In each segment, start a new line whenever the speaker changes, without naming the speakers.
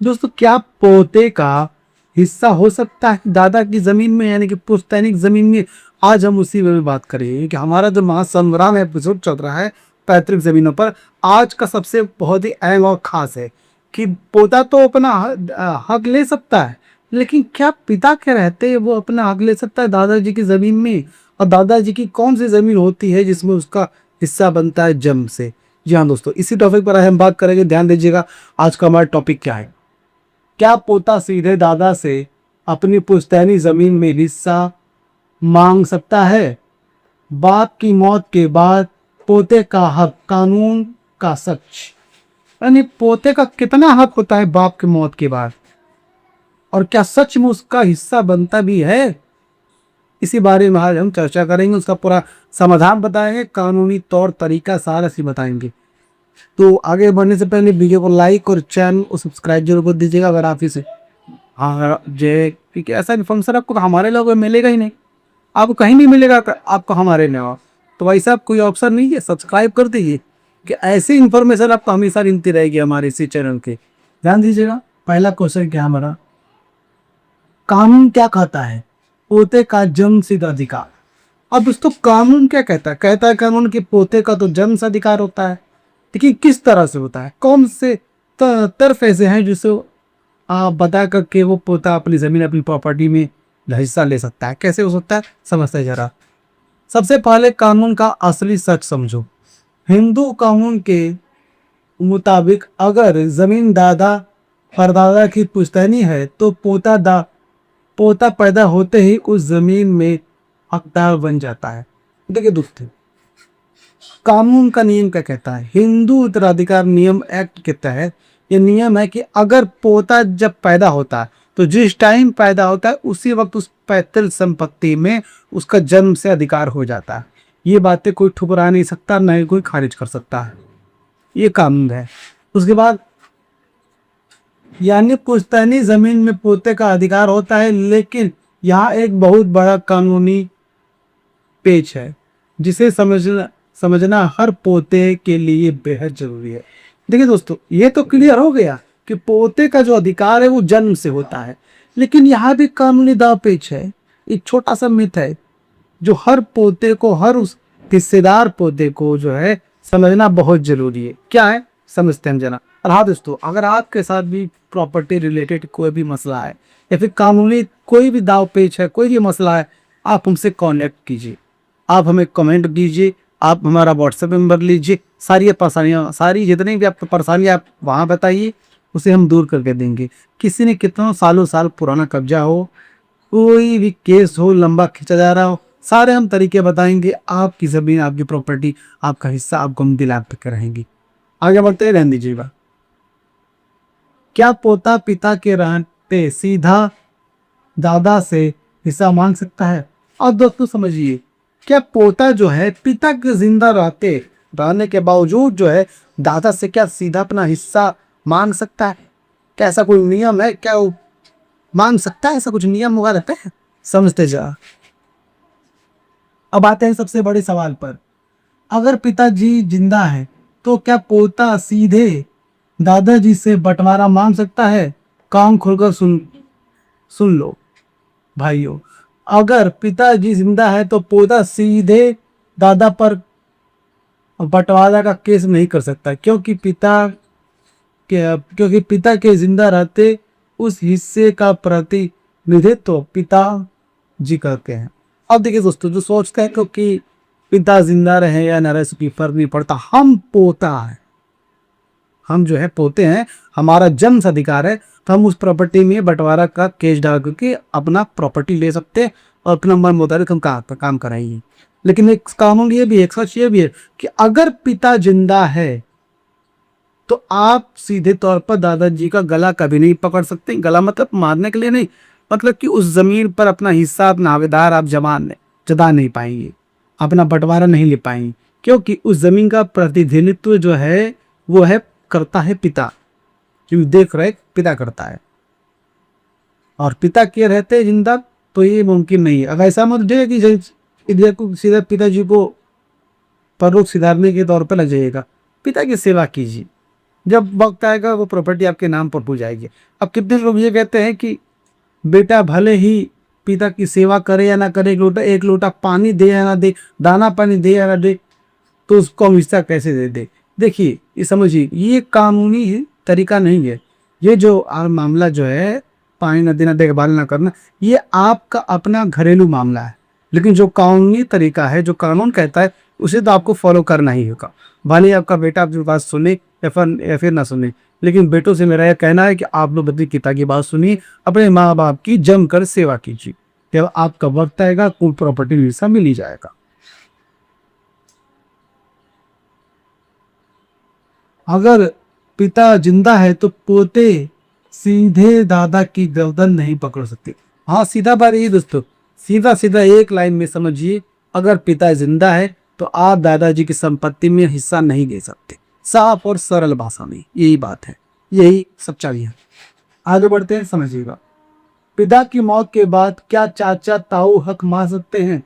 दोस्तों क्या पोते का हिस्सा हो सकता है दादा की जमीन में, यानी कि पुश्तैनिक जमीन में? आज हम उसी में बात करेंगे कि हमारा जो महासंग्राम एपिसोड चल रहा है पैतृक जमीनों पर, आज का सबसे बहुत ही अहम और खास है कि पोता तो अपना हक ले सकता है, लेकिन क्या पिता के रहते वो अपना हक ले सकता है दादाजी की जमीन में? और दादाजी की कौन सी जमीन होती है जिसमें उसका हिस्सा बनता है जन्म से? जी हाँ दोस्तों, इसी टॉपिक पर आज हम बात करेंगे। ध्यान दीजिएगा, आज का हमारा टॉपिक क्या है। क्या पोता सीधे दादा से अपनी पुश्तैनी जमीन में हिस्सा मांग सकता है? बाप की मौत के बाद पोते का हक, कानून का सच। यानी पोते का कितना हक होता है बाप की मौत के बाद, और क्या सच में उसका हिस्सा बनता भी है? इसी बारे में आज हम चर्चा करेंगे, उसका पूरा समाधान बताएंगे, कानूनी तौर तरीका सारा सी बताएंगे। तो आगे बढ़ने से पहले वीडियो को लाइक और चैनल को सब्सक्राइब जरूर कर दीजिएगा अगर आप इसे। हाँ जे, क्योंकि ऐसा इन्फॉर्मेशन आपको हमारे लोगों में मिलेगा ही नहीं, आपको कहीं नहीं मिलेगा आपको हमारे अलावा। तो भाई साहब कोई ऑप्शन नहीं है, सब्सक्राइब कर दीजिए कि ऐसी इन्फॉर्मेशन आपको हमेशा मिलती रहेगी हमारे इसी चैनल के। ध्यान दीजिएगा, पहला क्वेश्चन क्या हमारा, कानून क्या कहता है पोते का जन्मसिद्ध अधिकार? अब दोस्तों कानून क्या कहता है? कहता है कानून कि पोते का तो जन्म से अधिकार होता है, लेकिन किस तरह से होता है, कौन से तर्फ ऐसे हैं जिसे बता करके वो पोता अपनी जमीन, अपनी प्रॉपर्टी में हिस्सा ले सकता है? कैसे हो सकता है, समझते हैं जरा। सबसे पहले कानून का असली सच समझो। हिंदू कानून के मुताबिक अगर जमीन दादा परदादा की पुश्तैनी है तो पोता पैदा होते ही उस जमीन में हकदार बन जाता है। देखिए दोस्तों, कानून का नियम क्या कहता है? हिंदू उत्तराधिकार नियम एक्ट के तहत ये नियम है कि अगर पोता जब पैदा होता है तो जिस टाइम पैदा होता है उसी वक्त उस पैतृक संपत्ति में उसका जन्म से अधिकार हो जाता है। ये बातें कोई ठुकरा नहीं सकता, न ही कोई खारिज कर सकता है। ये कानून है। उसके बाद यानी पुश्तैनी जमीन में पोते का अधिकार होता है, लेकिन यहाँ एक बहुत बड़ा कानूनी पेच है जिसे समझना हर पोते के लिए बेहद जरूरी है। देखिए दोस्तों, ये तो क्लियर हो गया कि पोते का जो अधिकार है वो जन्म से होता है, लेकिन यहाँ भी कानूनी दाव पेच है। एक छोटा सा मिथ है जो हर पोते को, हर उस हिस्सेदार पोते को जो है समझना बहुत जरूरी है। क्या है, समझते हैं जरा। और हाँ दोस्तों, अगर आपके साथ भी प्रॉपर्टी रिलेटेड कोई भी मसला है या फिर कानूनी कोई भी दाव पेच है, कोई भी मसला है, आप हमसे कॉन्टेक्ट कीजिए, आप हमें कमेंट कीजिए, आप हमारा व्हाट्सएप नंबर लीजिए। सारी परेशानियाँ, सारी जितनी भी आपको परेशानियाँ आप वहाँ बताइए, उसे हम दूर करके देंगे। किसी ने कितना सालों साल पुराना कब्जा हो, कोई भी केस हो लंबा खींचा जा रहा हो, सारे हम तरीके बताएंगे। आपकी ज़मीन, आपकी प्रॉपर्टी, आपका हिस्सा आपको हम दिला के रहेंगे। आगे बढ़ते रहने दीजिएगा। क्या पोता पिता के रहते सीधा दादा से हिस्सा मांग सकता है? और दोस्तों समझिए, क्या पोता जो है पिता के जिंदा रहने के बावजूद जो है दादा से क्या सीधा अपना हिस्सा मांग सकता है? क्या ऐसा कोई नियम है? क्या वो मांग सकता है? ऐसा कुछ नियम हुआ रहता है? समझते जा। अब आते हैं सबसे बड़े सवाल पर। अगर पिताजी जिंदा है तो क्या पोता सीधे दादाजी से बंटवारा मांग सकता है? कान खोलकर सुन लो भाइयों, अगर पिताजी जिंदा है तो पोता सीधे दादा पर बंटवारा का केस नहीं कर सकता, क्योंकि पिता के जिंदा रहते उस हिस्से का प्रतिनिधित्व पिता जी करते हैं। अब देखिए दोस्तों, जो सोचते हैं क्योंकि पिता जिंदा रहे या न रहे उसकी फर्क नहीं पड़ता, हम पोता है, हम जो है पोते हैं, हमारा जन्म अधिकार है, तो हम उस प्रॉपर्टी में बंटवारा का केस डाल करके अपना प्रॉपर्टी ले सकते हैं और अपना मन मुताबिक हम काम कराएंगे। लेकिन एक कानून ये भी है, एक सच ये भी है कि अगर पिता जिंदा है तो आप सीधे तौर पर दादाजी का गला कभी नहीं पकड़ सकते। गला मतलब मारने के लिए नहीं, मतलब कि उस जमीन पर अपना हिस्सा, अपना हकदार आप जता नहीं पाएंगे, अपना बंटवारा नहीं ले पाएंगे, क्योंकि उस जमीन का प्रतिनिधित्व जो है वो है करता है पिता। जो देख रहे पिता करता है, और पिता के रहते जिंदा तो ये मुमकिन नहीं है। अगर ऐसा मत जाइए कि सीधा पिताजी को परलोक सिधारने के तौर पर लग जाइएगा। पिता की सेवा कीजिए, जब वक्त आएगा वो प्रॉपर्टी आपके नाम पर हो जाएगी। अब कितने लोग ये कहते हैं कि बेटा भले ही पिता की सेवा करे या ना करे, एक लोटा पानी दे या ना दे, दाना पानी दे या ना दे, तो उसको हम हिस्सा कैसे दे दे। देखिए ये समझिए, ये कानूनी तरीका नहीं है। ये जो मामला जो है पानी न देना, देखभाल ना करना, ये आपका अपना घरेलू मामला है। लेकिन जो कानूनी तरीका है, जो कानून कहता है, उसे तो आपको फॉलो करना ही होगा। भले ही आपका बेटा आपकी बात सुने या फिर ना सुने, लेकिन बेटों से मेरा यह कहना है कि आप लोग अपने पिता की बात सुनिए, अपने माँ बाप की जमकर सेवा कीजिए। जब आपका वक्त आएगा कुल प्रॉपर्टी हिस्सा मिल ही जाएगा। अगर पिता जिंदा है तो पोते सीधे दादा की गर्दन नहीं पकड़ सकते। हाँ, सीधा बात यही दोस्तों, सीधा सीधा एक लाइन में समझिए, अगर पिता जिंदा है तो आप दादाजी की संपत्ति में हिस्सा नहीं दे सकते। साफ और सरल भाषा में यही बात है, यही सच्चाई है। आगे बढ़ते हैं, समझिएगा। पिता की मौत के बाद क्या चाचा ताऊ हक मार सकते हैं?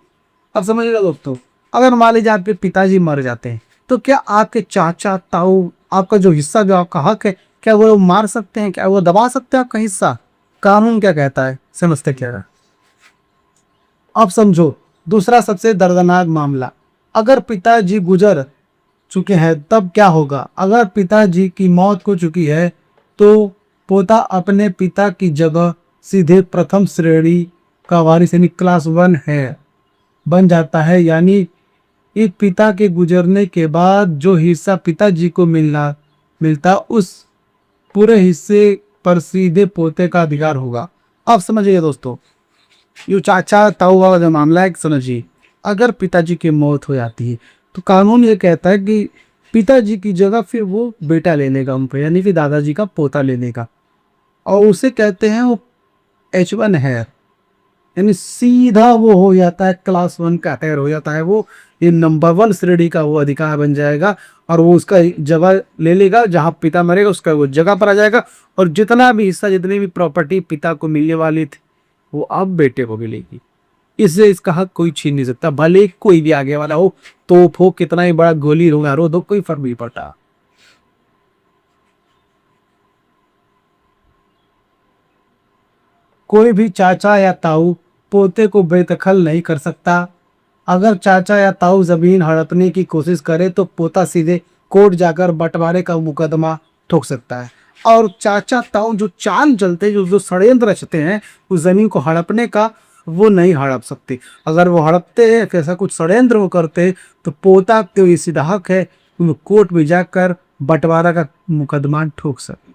अब समझिएगा दोस्तों, अगर मान लीजिए आपके पिताजी मर जाते हैं तो क्या आपके चाचा ताऊ आपका जो हिस्सा, जो आपका हक है, क्या वो मार सकते हैं? क्या वो दबा सकते हैं आपका हिस्सा? कानून क्या कहता है, समझते क्या है? अब समझो दूसरा सबसे दर्दनाक मामला, अगर पिताजी गुजर चुके हैं तब क्या होगा? अगर पिताजी की मौत हो चुकी है तो पोता अपने पिता की जगह सीधे प्रथम श्रेणी का वारिस यानी क्लास 1 है बन जाता है। यानी एक पिता के गुजरने के बाद जो हिस्सा पिताजी को मिलता, उस पूरे हिस्से पर सीधे पोते का अधिकार होगा। आप समझिए दोस्तों, ये चाचा ताऊ वाला जो मामला है, समझिए, अगर पिताजी की मौत हो जाती है तो कानून ये कहता है कि पिताजी की जगह फिर वो बेटा ले लेगा उनको, यानी कि दादाजी का पोता ले लेगा, और उसे कहते हैं वो H1 है, यानी सीधा वो हो जाता है क्लास 1 का हेयर हो जाता है। वो ये नंबर 1 श्रेणी का वो अधिकार बन जाएगा, और वो उसका जगह ले लेगा, जहाँ पिता मरेगा उसका वो जगह पर आ जाएगा, और जितना भी हिस्सा, जितनी भी प्रॉपर्टी पिता को मिलने वाली थी वो अब बेटे को मिलेगी। इससे इसका हक कोई छीन नहीं सकता, भले कोई भी आगे वाला हो, तोप हो, कितना ही बड़ा गोली रोग हो, कोई फर्क नहीं पड़ता। कोई भी चाचा या ताऊ पोते को बेदखल नहीं कर सकता। अगर चाचा या ताऊ जमीन हड़पने की कोशिश करे तो पोता सीधे कोर्ट जाकर बंटवारे का मुकदमा ठोक सकता है। और चाचा ताऊ जो चाल चलते हैं, जो षड्यंत्र रचते हैं उस जमीन को हड़पने का, वो नहीं हड़प सकते। अगर वो हड़पते हैं, ऐसा कुछ षड्यंत्र वो करते हैं, तो पोता को ये सीधा हक है वो कोर्ट में जाकर बंटवारा का मुकदमा ठोक सके,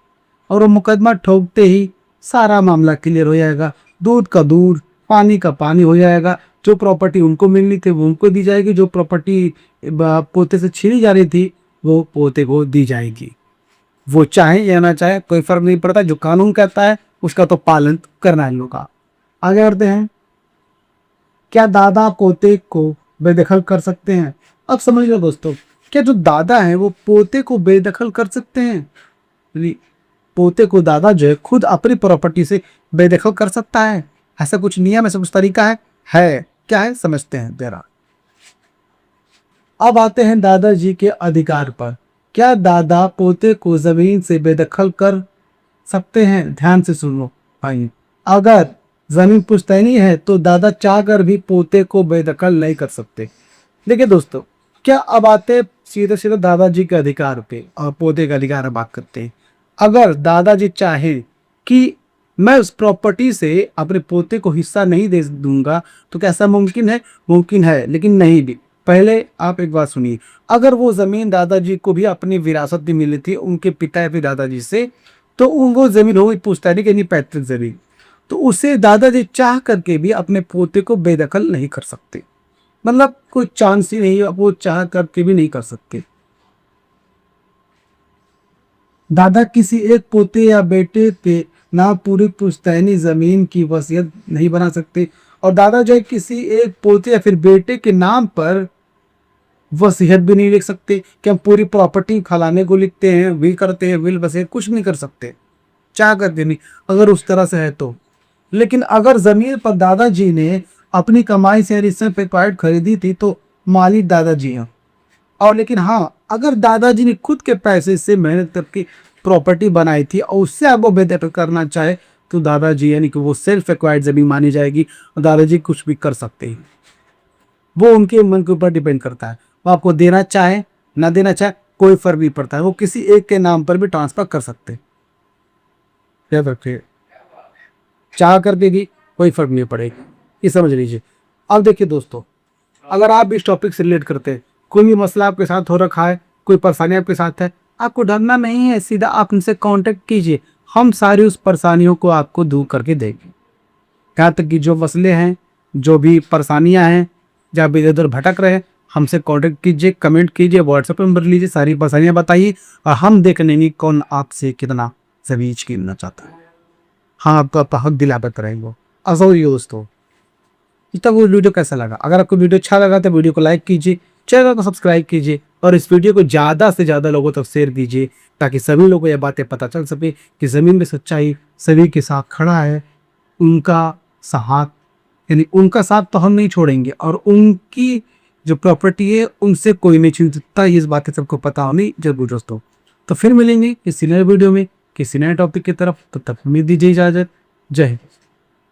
और वो मुकदमा ठोकते ही सारा मामला क्लियर हो जाएगा। दूध का दूध, पानी का पानी हो जाएगा। जो प्रॉपर्टी उनको मिलनी थी वो उनको दी जाएगी, जो प्रॉपर्टी पोते से छीनी जा रही थी वो पोते को दी जाएगी। वो चाहे या ना चाहे कोई फर्क नहीं पड़ता, जो कानून कहता है उसका तो पालन करना है लोगों का। आगे बढ़ते हैं, क्या दादा पोते को बेदखल कर सकते हैं? अब समझ लो दोस्तों, क्या जो दादा है वो पोते को बेदखल कर सकते हैं? पोते को दादा जो है खुद अपनी प्रॉपर्टी से बेदखल कर सकता है? ऐसा कुछ नियम, ऐसा कुछ तरीका है? क्या है, समझते हैं जरा। अब आते हैं दादाजी के अधिकार पर। क्या दादा पोते को जमीन से बेदखल कर सकते हैं? ध्यान से सुनो भाई, अगर जमीन पुश्तैनी है तो दादा चाहकर भी पोते को बेदखल नहीं कर सकते। देखिए दोस्तों, क्या अब आते सीधे सीधे दादाजी के अधिकार पे और पोते के अधिकार बात करते हैं। अगर दादाजी चाहे कि मैं उस प्रॉपर्टी से अपने पोते को हिस्सा नहीं दे दूंगा तो क्या ऐसा मुमकिन है? मुमकिन है, लेकिन नहीं भी। पहले आप एक बात सुनिए, अगर वो जमीन दादाजी को भी अपनी विरासत में मिली थी उनके पिता या फिर दादाजी से, तो वो जमीन होगी पुश्तैनी यानी पैतृक जमीन, तो उसे दादाजी चाह करके भी अपने पोते को बेदखल नहीं कर सकते। मतलब कोई चांस ही नहीं है, वो चाह करके भी नहीं कर सकते। दादा किसी एक पोते या बेटे पे ना पूरी पुश्तैनी जमीन की वसीयत नहीं बना सकते, और दादा जो है किसी एक पोते या फिर बेटे के नाम पर वसीयत भी नहीं लिख सकते कि हम पूरी प्रॉपर्टी खिलाने को लिखते हैं, भी करते हैं, विल वसीयत कुछ नहीं कर सकते, चाह करके नहीं, अगर उस तरह से है तो। लेकिन अगर जमीन पर दादाजी ने अपनी कमाई से रिश्ते पे खरीदी थी तो मालिक दादाजी हैं। और लेकिन हाँ, अगर दादाजी ने खुद के पैसे से मेहनत करके प्रॉपर्टी बनाई थी और उससे आपको बेहतर करना चाहे तो दादाजी यानी कि वो सेल्फ एक्वायर्ड जमीन मानी जाएगी और दादाजी कुछ भी कर सकते हैं। वो उनके मन के ऊपर डिपेंड करता है, वो आपको देना चाहे ना देना चाहे कोई फर्क नहीं पड़ता है, वो किसी एक के नाम पर भी ट्रांसफर कर सकते हैं। याद रखिए, चाह करके भी कोई फर्क नहीं पड़ेगा, ये समझ लीजिए। अब देखिए दोस्तों, अगर आप भी इस टॉपिक से रिलेट करते हैं, कोई भी मसला आपके साथ हो रखा है, कोई परेशानी आपके साथ है, आपको डरना नहीं है, सीधा आप उनसे कांटेक्ट कीजिए, हम सारी उस परेशानियों को आपको दूर करके देंगे। यहाँ तक कि जो मसले हैं, जो भी परेशानियां हैं, जहाँ भी इधर उधर भटक रहे हैं, हमसे कांटेक्ट कीजिए, कमेंट कीजिए, व्हाट्सएप नंबर लीजिए, सारी परेशानियां बताइए और हम देख लेंगे कौन आपसे कितना ज़मीन छीनना चाहता है। हाँ, आपका हक दिलावत रहेंगे। असो ये दोस्तों, इतना वो वीडियो कैसा लगा? अगर आपको वीडियो अच्छा लगा तो वीडियो को लाइक कीजिए, चैनल को सब्सक्राइब कीजिए और इस वीडियो को ज़्यादा से ज़्यादा लोगों तक शेयर कीजिए ताकि सभी लोगों को यह बातें पता चल सके कि ज़मीन में सच्चाई सभी के साथ खड़ा है। उनका साथ यानी उनका साथ तो हम नहीं छोड़ेंगे और उनकी जो प्रॉपर्टी है उनसे कोई नहीं छीन सकता। ये इस बातें सबको पता होनी जरूर दोस्तों। तो फिर मिलेंगे किसी नए वीडियो में किसी नए टॉपिक की तरफ, तब तक उम्मीद दीजिए इजाज़त। जय हिंद।